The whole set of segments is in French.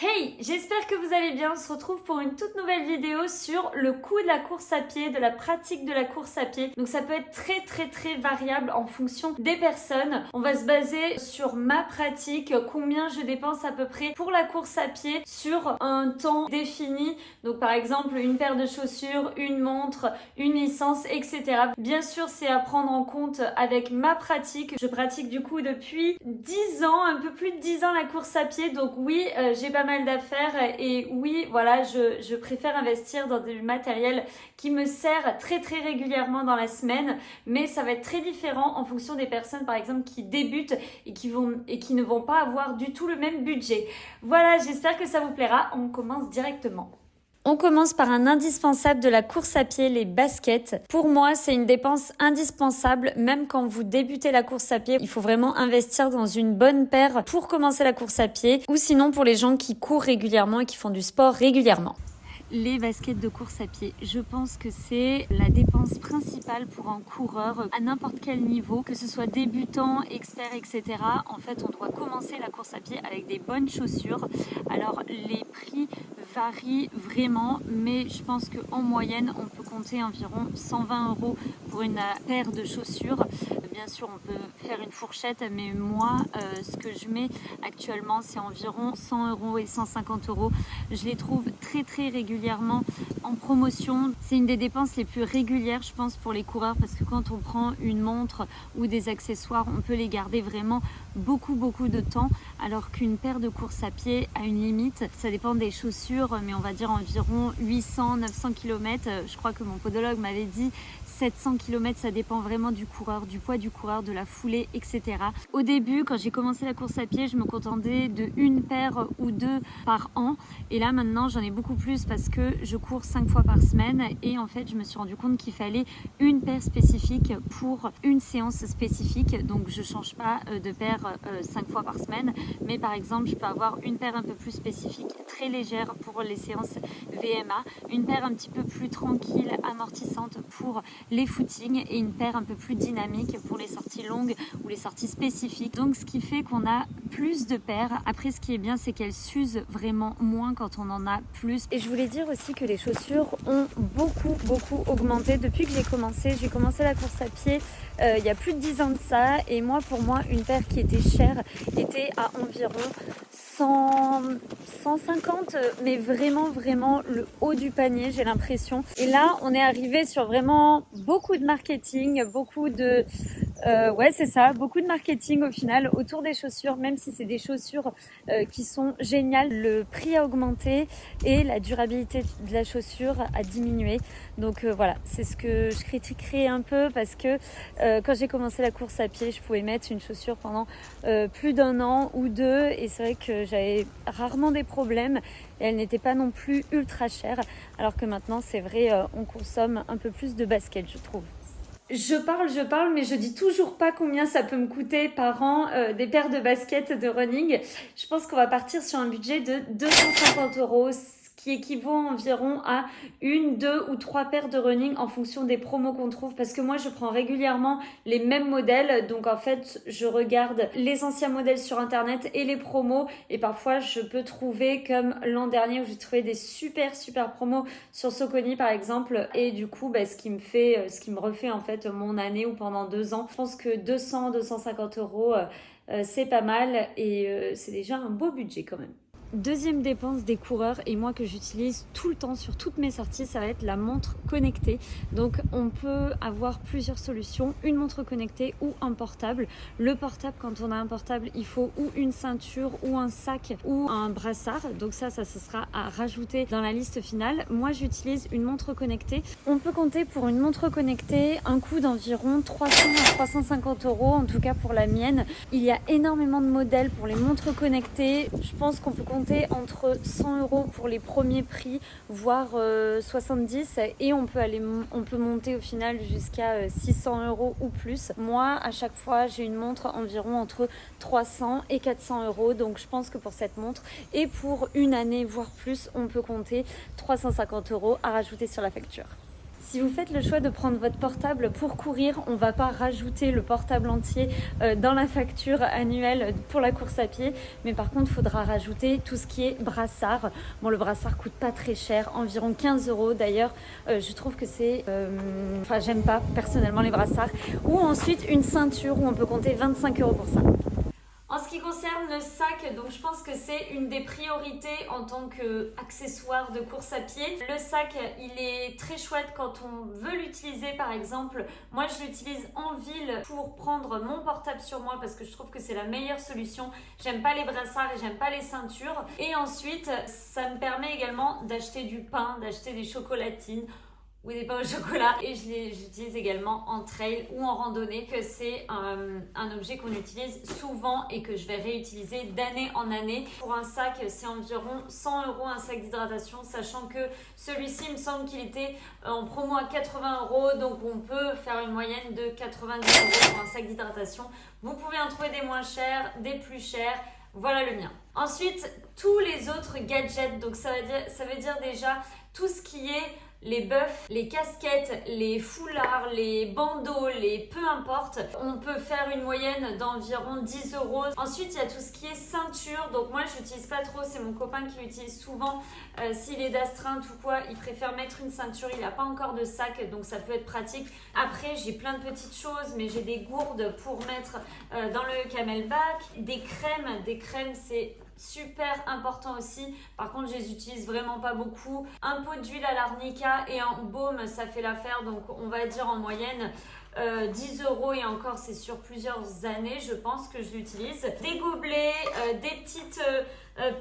Hey, j'espère que vous allez bien. On se retrouve pour une toute nouvelle vidéo sur le coût de la course à pied, de la pratique de la course à pied. Donc ça peut être très variable en fonction des personnes. On va se baser sur ma pratique, combien je dépense à peu près pour la course à pied sur un temps défini. Donc par exemple une paire de chaussures, une montre, une licence, etc. Bien sûr, c'est à prendre en compte avec ma pratique. Je pratique du coup depuis 10 ans, un peu plus de 10 ans la course à pied. Donc oui, j'ai pas mal d'affaires et oui, voilà, je préfère investir dans du matériel qui me sert très régulièrement dans la semaine, mais ça va être très différent en fonction des personnes par exemple qui débutent et qui ne vont pas avoir du tout le même budget. Voilà, j'espère que ça vous plaira. On commence directement. On commence par un indispensable de la course à pied, les baskets. Pour moi, c'est une dépense indispensable, même quand vous débutez la course à pied. Il faut vraiment investir dans une bonne paire pour commencer la course à pied, ou sinon pour les gens qui courent régulièrement et qui font du sport régulièrement. Les baskets de course à pied, je pense que c'est la dépense principale pour un coureur à n'importe quel niveau, que ce soit débutant, expert, etc. En fait, on doit commencer la course à pied avec des bonnes chaussures. Alors, les prix varient vraiment, mais je pense qu'en moyenne, on peut compter environ 120 € pour une paire de chaussures. Bien sûr, on peut faire une fourchette, mais moi, ce que je mets actuellement, c'est environ 100 € et 150 €. Je les trouve très régulièrement en promotion. C'est une des dépenses les plus régulières, je pense, pour les coureurs, parce que quand on prend une montre ou des accessoires, on peut les garder vraiment beaucoup de temps, alors qu'une paire de course à pied a une limite. Ça dépend des chaussures, mais on va dire environ 800-900 km. Je crois que mon podologue m'avait dit 700 km, ça dépend vraiment du coureur, du poids du coureur, de la foulée, etc. Au début, quand j'ai commencé la course à pied, je me contentais de une paire ou deux par an. Et là, maintenant, j'en ai beaucoup plus parce que je cours 5 fois par semaine. Et en fait, je me suis rendu compte qu'il fallait une paire spécifique pour une séance spécifique. Donc, je change pas de paire 5 fois par semaine. Mais par exemple, je peux avoir une paire un peu plus spécifique, très légère pour les séances VMA. Une paire un petit peu plus tranquille, amortissante pour les footings et une paire un peu plus dynamique pour les sorties longues ou les sorties spécifiques. Donc ce qui fait qu'on a plus de paires. Après, ce qui est bien, c'est qu'elles s'usent vraiment moins quand on en a plus. Et je voulais dire aussi que les chaussures ont beaucoup augmenté depuis que j'ai commencé. J'ai commencé la course à pied il y a plus de 10 ans de ça, et pour moi, une paire qui était chère était à environ 150, mais vraiment le haut du panier, j'ai l'impression. Et là, on est arrivé sur vraiment beaucoup de marketing, beaucoup de marketing au final autour des chaussures, même si c'est des chaussures qui sont géniales. Le prix a augmenté et la durabilité de la chaussure a diminué. Donc voilà, c'est ce que je critiquerai un peu, parce que quand j'ai commencé la course à pied, je pouvais mettre une chaussure pendant plus d'un an ou deux, et c'est vrai que j'avais rarement des problèmes et elle n'était pas non plus ultra chère, alors que maintenant, c'est vrai, on consomme un peu plus de baskets, je trouve. Je parle, mais je dis toujours pas combien ça peut me coûter par an des paires de baskets de running. Je pense qu'on va partir sur un budget de 250 €, ce qui équivaut environ à une, deux ou trois paires de running en fonction des promos qu'on trouve. Parce que moi, je prends régulièrement les mêmes modèles. Donc en fait, je regarde les anciens modèles sur internet et les promos. Et parfois, je peux trouver, comme l'an dernier où j'ai trouvé des super promos sur Soconi par exemple. Et du coup, ce qui me refait en fait mon année, ou pendant 2 ans. Je pense que 200-250 €, c'est pas mal, et c'est déjà un beau budget quand même. Deuxième dépense des coureurs, et moi que j'utilise tout le temps sur toutes mes sorties, ça va être la montre connectée. Donc on peut avoir plusieurs solutions, une montre connectée ou un portable. Le portable, quand on a un portable, il faut ou une ceinture ou un sac ou un brassard. Donc ça sera à rajouter dans la liste finale. Moi, j'utilise une montre connectée. On peut compter pour une montre connectée un coût d'environ 300 à 350 €, en tout cas pour la mienne. Il y a énormément de modèles pour les montres connectées. Je pense qu'on peut compter entre 100 € pour les premiers prix, voire 70, et on peut monter au final jusqu'à 600 € ou plus. Moi, à chaque fois, j'ai une montre environ entre 300 et 400 €. Donc je pense que pour cette montre et pour une année, voire plus, on peut compter 350 € à rajouter sur la facture. Si vous faites le choix de prendre votre portable pour courir, on ne va pas rajouter le portable entier dans la facture annuelle pour la course à pied, mais par contre, il faudra rajouter tout ce qui est brassard. Bon, le brassard coûte pas très cher, environ 15 €. D'ailleurs, je trouve que c'est... Enfin, j'aime pas personnellement les brassards. Ou ensuite, une ceinture où on peut compter 25 € pour ça. En ce qui concerne le sac, donc je pense que c'est une des priorités en tant qu'accessoire de course à pied. Le sac, il est très chouette quand on veut l'utiliser. Par exemple, moi je l'utilise en ville pour prendre mon portable sur moi parce que je trouve que c'est la meilleure solution. J'aime pas les brassards et j'aime pas les ceintures. Et ensuite, ça me permet également d'acheter du pain, d'acheter des chocolatines ou des pains au chocolat, et j'utilise également en trail ou en randonnée, que c'est un objet qu'on utilise souvent et que je vais réutiliser d'année en année. Pour un sac, c'est environ 100 € un sac d'hydratation, sachant que celui-ci, il me semble qu'il était en promo à 80 €, donc on peut faire une moyenne de 90 € pour un sac d'hydratation. Vous pouvez en trouver des moins chers, des plus chers. Voilà le mien. Ensuite, tous les autres gadgets, donc ça veut dire déjà tout ce qui est les buffs, les casquettes, les foulards, les bandeaux, peu importe. On peut faire une moyenne d'environ 10 €. Ensuite, il y a tout ce qui est ceinture. Donc moi, je l'utilise pas trop. C'est mon copain qui l'utilise souvent. S'il est d'astreinte ou quoi, il préfère mettre une ceinture. Il n'a pas encore de sac, donc ça peut être pratique. Après, j'ai plein de petites choses, mais j'ai des gourdes pour mettre dans le camelback. Des crèmes, c'est super important aussi. Par contre, je les utilise vraiment pas beaucoup. Un pot d'huile à l'arnica et un baume, ça fait l'affaire. Donc, on va dire en moyenne 10 € et encore, c'est sur plusieurs années, je pense que je l'utilise. Des gobelets, des petites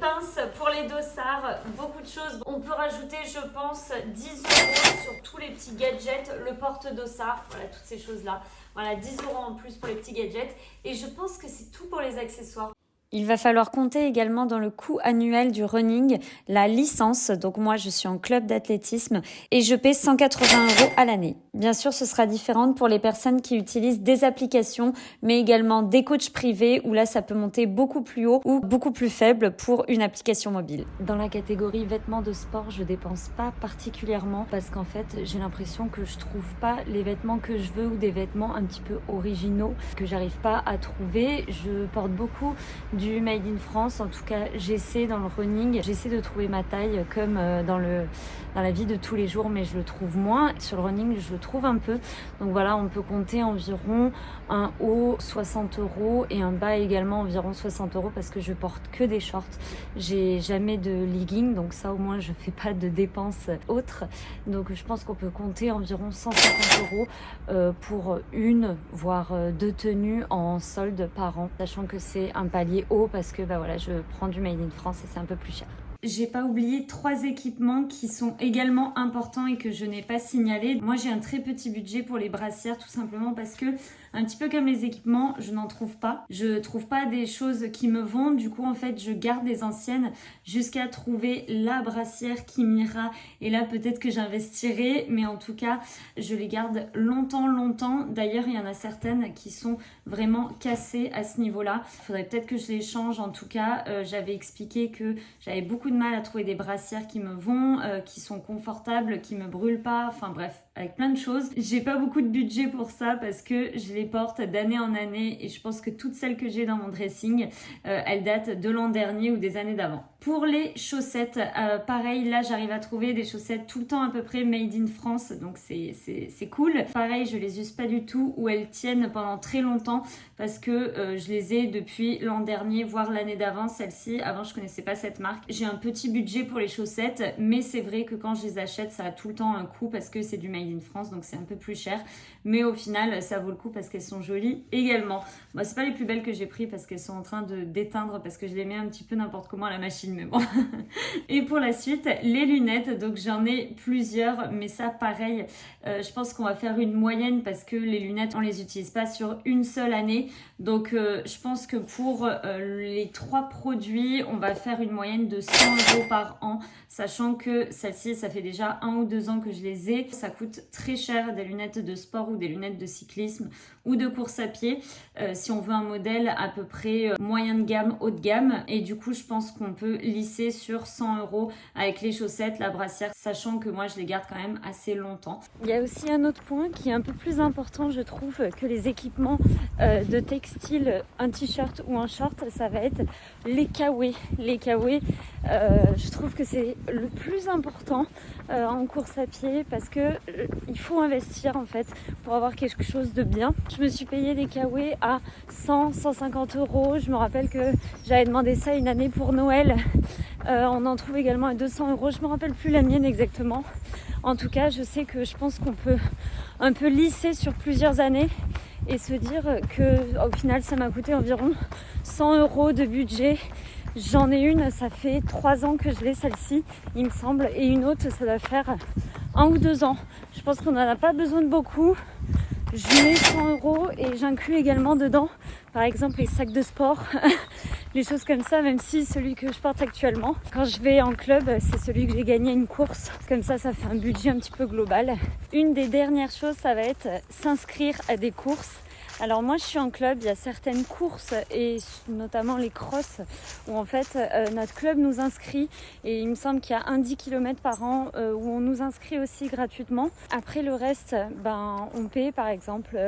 pinces pour les dossards, beaucoup de choses. On peut rajouter, je pense, 10 € sur tous les petits gadgets, le porte-dossard, voilà, toutes ces choses-là. Voilà, 10 € en plus pour les petits gadgets. Et je pense que c'est tout pour les accessoires. Il va falloir compter également dans le coût annuel du running la licence. Donc moi, je suis en club d'athlétisme et je paie 180 € à l'année. Bien sûr, ce sera différent pour les personnes qui utilisent des applications, mais également des coachs privés où là, ça peut monter beaucoup plus haut ou beaucoup plus faible pour une application mobile. Dans la catégorie vêtements de sport, je dépense pas particulièrement parce qu'en fait, j'ai l'impression que je trouve pas les vêtements que je veux ou des vêtements un petit peu originaux que j'arrive pas à trouver. Je porte beaucoup du Made in France, en tout cas j'essaie dans le running, j'essaie de trouver ma taille comme dans la vie de tous les jours, mais je le trouve moins. Sur le running, je le trouve un peu. Donc voilà, on peut compter environ un haut 60 € et un bas également environ 60 € parce que je porte que des shorts. J'ai jamais de legging, donc ça au moins je fais pas de dépenses autres. Donc je pense qu'on peut compter environ 150 € pour une voire deux tenues en solde par an, sachant que c'est un palier haut parce que bah voilà, je prends du Made in France et c'est un peu plus cher. J'ai pas oublié 3 équipements qui sont également importants et que je n'ai pas signalés. Moi, j'ai un très petit budget pour les brassières, tout simplement parce que, un petit peu comme les équipements, je n'en trouve pas. Je trouve pas des choses qui me vont. Du coup, en fait, je garde les anciennes jusqu'à trouver la brassière qui m'ira. Et là, peut-être que j'investirai, mais en tout cas, je les garde longtemps. D'ailleurs, il y en a certaines qui sont vraiment cassées à ce niveau-là. Il faudrait peut-être que je les change. En tout cas, j'avais expliqué que j'avais beaucoup de mal à trouver des brassières qui me vont, qui sont confortables, qui me brûlent pas, enfin bref, avec plein de choses. J'ai pas beaucoup de budget pour ça parce que je les porte d'année en année et je pense que toutes celles que j'ai dans mon dressing, elles datent de l'an dernier ou des années d'avant. Pour les chaussettes, pareil, là j'arrive à trouver des chaussettes tout le temps à peu près made in France, donc c'est cool. Pareil, je les use pas du tout ou elles tiennent pendant très longtemps parce que je les ai depuis l'an dernier, voire l'année d'avant. Celle-ci, avant je connaissais pas cette marque. J'ai un petit budget pour les chaussettes, mais c'est vrai que quand je les achète, ça a tout le temps un coût parce que c'est du Made in France, donc c'est un peu plus cher. Mais au final, ça vaut le coup parce qu'elles sont jolies également. Moi, c'est pas les plus belles que j'ai pris parce qu'elles sont en train de d'éteindre parce que je les mets un petit peu n'importe comment à la machine, mais bon. Et pour la suite, les lunettes. Donc j'en ai plusieurs, mais ça pareil, je pense qu'on va faire une moyenne parce que les lunettes, on les utilise pas sur une seule année. Donc je pense que pour les 3 produits, on va faire une moyenne de 100 € par an, sachant que celle-ci, ça fait déjà 1 ou 2 ans que je les ai. Ça coûte très cher, des lunettes de sport ou des lunettes de cyclisme. ou de course à pied si on veut un modèle à peu près moyen de gamme, haut de gamme. Et du coup, je pense qu'on peut lisser sur 100 € avec les chaussettes, la brassière, sachant que moi, je les garde quand même assez longtemps. Il y a aussi un autre point qui est un peu plus important, je trouve, que les équipements de textile, un t-shirt ou un short, ça va être les kawés. Les kawés, je trouve que c'est le plus important en course à pied parce que il faut investir en fait pour avoir quelque chose de bien. Je me suis payé des kawés à 100-150 €. Je me rappelle que j'avais demandé ça une année pour Noël. On en trouve également à 200 €. Je me rappelle plus la mienne exactement. En tout cas, je sais que je pense qu'on peut un peu lisser sur plusieurs années et se dire que au final, ça m'a coûté environ 100 € de budget. J'en ai une, ça fait 3 ans que je l'ai celle-ci, il me semble, et une autre, ça doit faire 1 ou 2 ans. Je pense qu'on n'en a pas besoin de beaucoup. Je mets 100 € et j'inclus également dedans, par exemple, les sacs de sport, les choses comme ça, même si celui que je porte actuellement, quand je vais en club, c'est celui que j'ai gagné à une course. Comme ça fait un budget un petit peu global. Une des dernières choses, ça va être s'inscrire à des courses. Alors moi je suis en club, il y a certaines courses et notamment les crosses où en fait notre club nous inscrit et il me semble qu'il y a un 10 km par an où on nous inscrit aussi gratuitement. Après le reste, on paie par exemple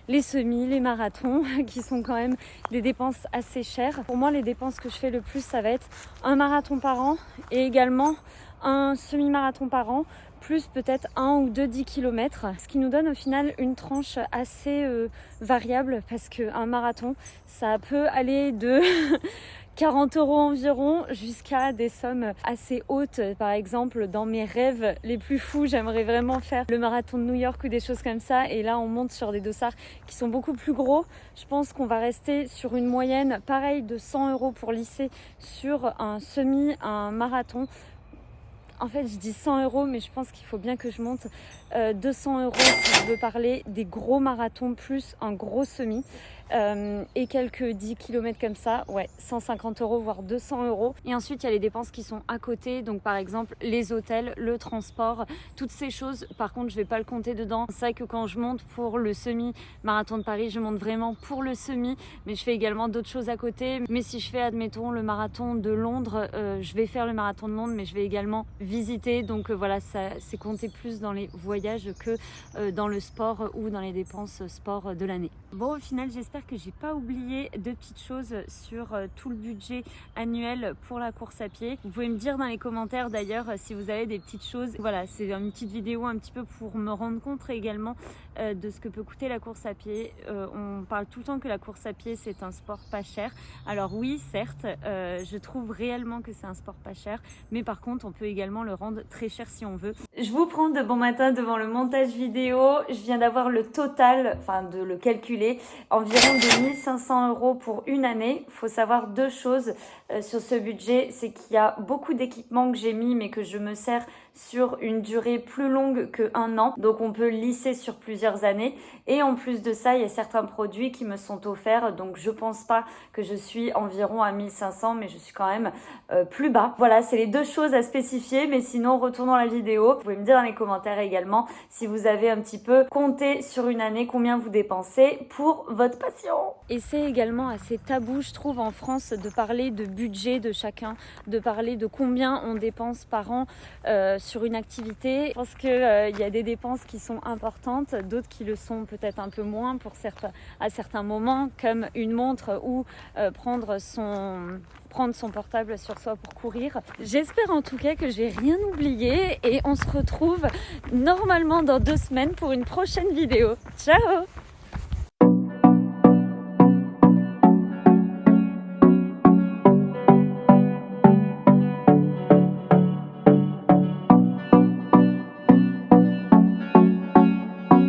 les semis, les marathons qui sont quand même des dépenses assez chères. Pour moi les dépenses que je fais le plus ça va être un marathon par an et également un semi-marathon par an, plus peut-être 1 ou 2 10 km, ce qui nous donne au final une tranche assez variable parce qu'un marathon, ça peut aller de 40 € environ jusqu'à des sommes assez hautes. Par exemple, dans mes rêves les plus fous, j'aimerais vraiment faire le marathon de New York ou des choses comme ça. Et là, on monte sur des dossards qui sont beaucoup plus gros. Je pense qu'on va rester sur une moyenne, pareil, de 100 € pour lisser sur un semi, un marathon. En fait, je dis 100 €, mais je pense qu'il faut bien que je monte 200 € si je veux parler des gros marathons plus un gros semi. Et quelques 10 km comme ça, ouais, 150 €, voire 200 €. Et ensuite, il y a les dépenses qui sont à côté. Donc, par exemple, les hôtels, le transport, toutes ces choses. Par contre, je vais pas le compter dedans. C'est vrai que quand je monte pour le semi-marathon de Paris, je monte vraiment pour le semi. Mais je fais également d'autres choses à côté. Mais si je fais, admettons, le marathon de Londres, je vais faire le marathon de Londres, mais je vais également visiter. Donc, voilà, ça c'est compté plus dans les voyages que dans le sport ou dans les dépenses sport de l'année. Bon, au final, j'espère que j'ai pas oublié de petites choses sur tout le budget annuel pour la course à pied. Vous pouvez me dire dans les commentaires d'ailleurs si vous avez des petites choses. Voilà, c'est une petite vidéo un petit peu pour me rendre compte également de ce que peut coûter la course à pied. On parle tout le temps que la course à pied c'est un sport pas cher. Alors oui, certes, je trouve réellement que c'est un sport pas cher, mais par contre on peut également le rendre très cher si on veut. Je vous prends de bon matin devant le montage vidéo. Je viens d'avoir le total, enfin de le calculer, environ de 1500 € pour une année. Il faut savoir deux choses sur ce budget, c'est qu'il y a beaucoup d'équipements que j'ai mis mais que je me sers sur une durée plus longue que 1 an. Donc on peut lisser sur plusieurs années. Et en plus de ça, il y a certains produits qui me sont offerts. Donc je pense pas que je suis environ à 1500, mais je suis quand même plus bas. Voilà, c'est les deux choses à spécifier. Mais sinon, retournons à la vidéo. Vous pouvez me dire dans les commentaires également si vous avez un petit peu compté sur une année combien vous dépensez pour votre passion. Et c'est également assez tabou, je trouve, en France de parler de budget de chacun, de parler de combien on dépense par an sur une activité. Je pense qu'il y a des dépenses qui sont importantes, d'autres qui le sont peut-être un peu moins pour à certains moments, comme une montre ou prendre son portable sur soi pour courir. J'espère en tout cas que j'ai rien oublié et on se retrouve normalement dans 2 semaines pour une prochaine vidéo. Ciao!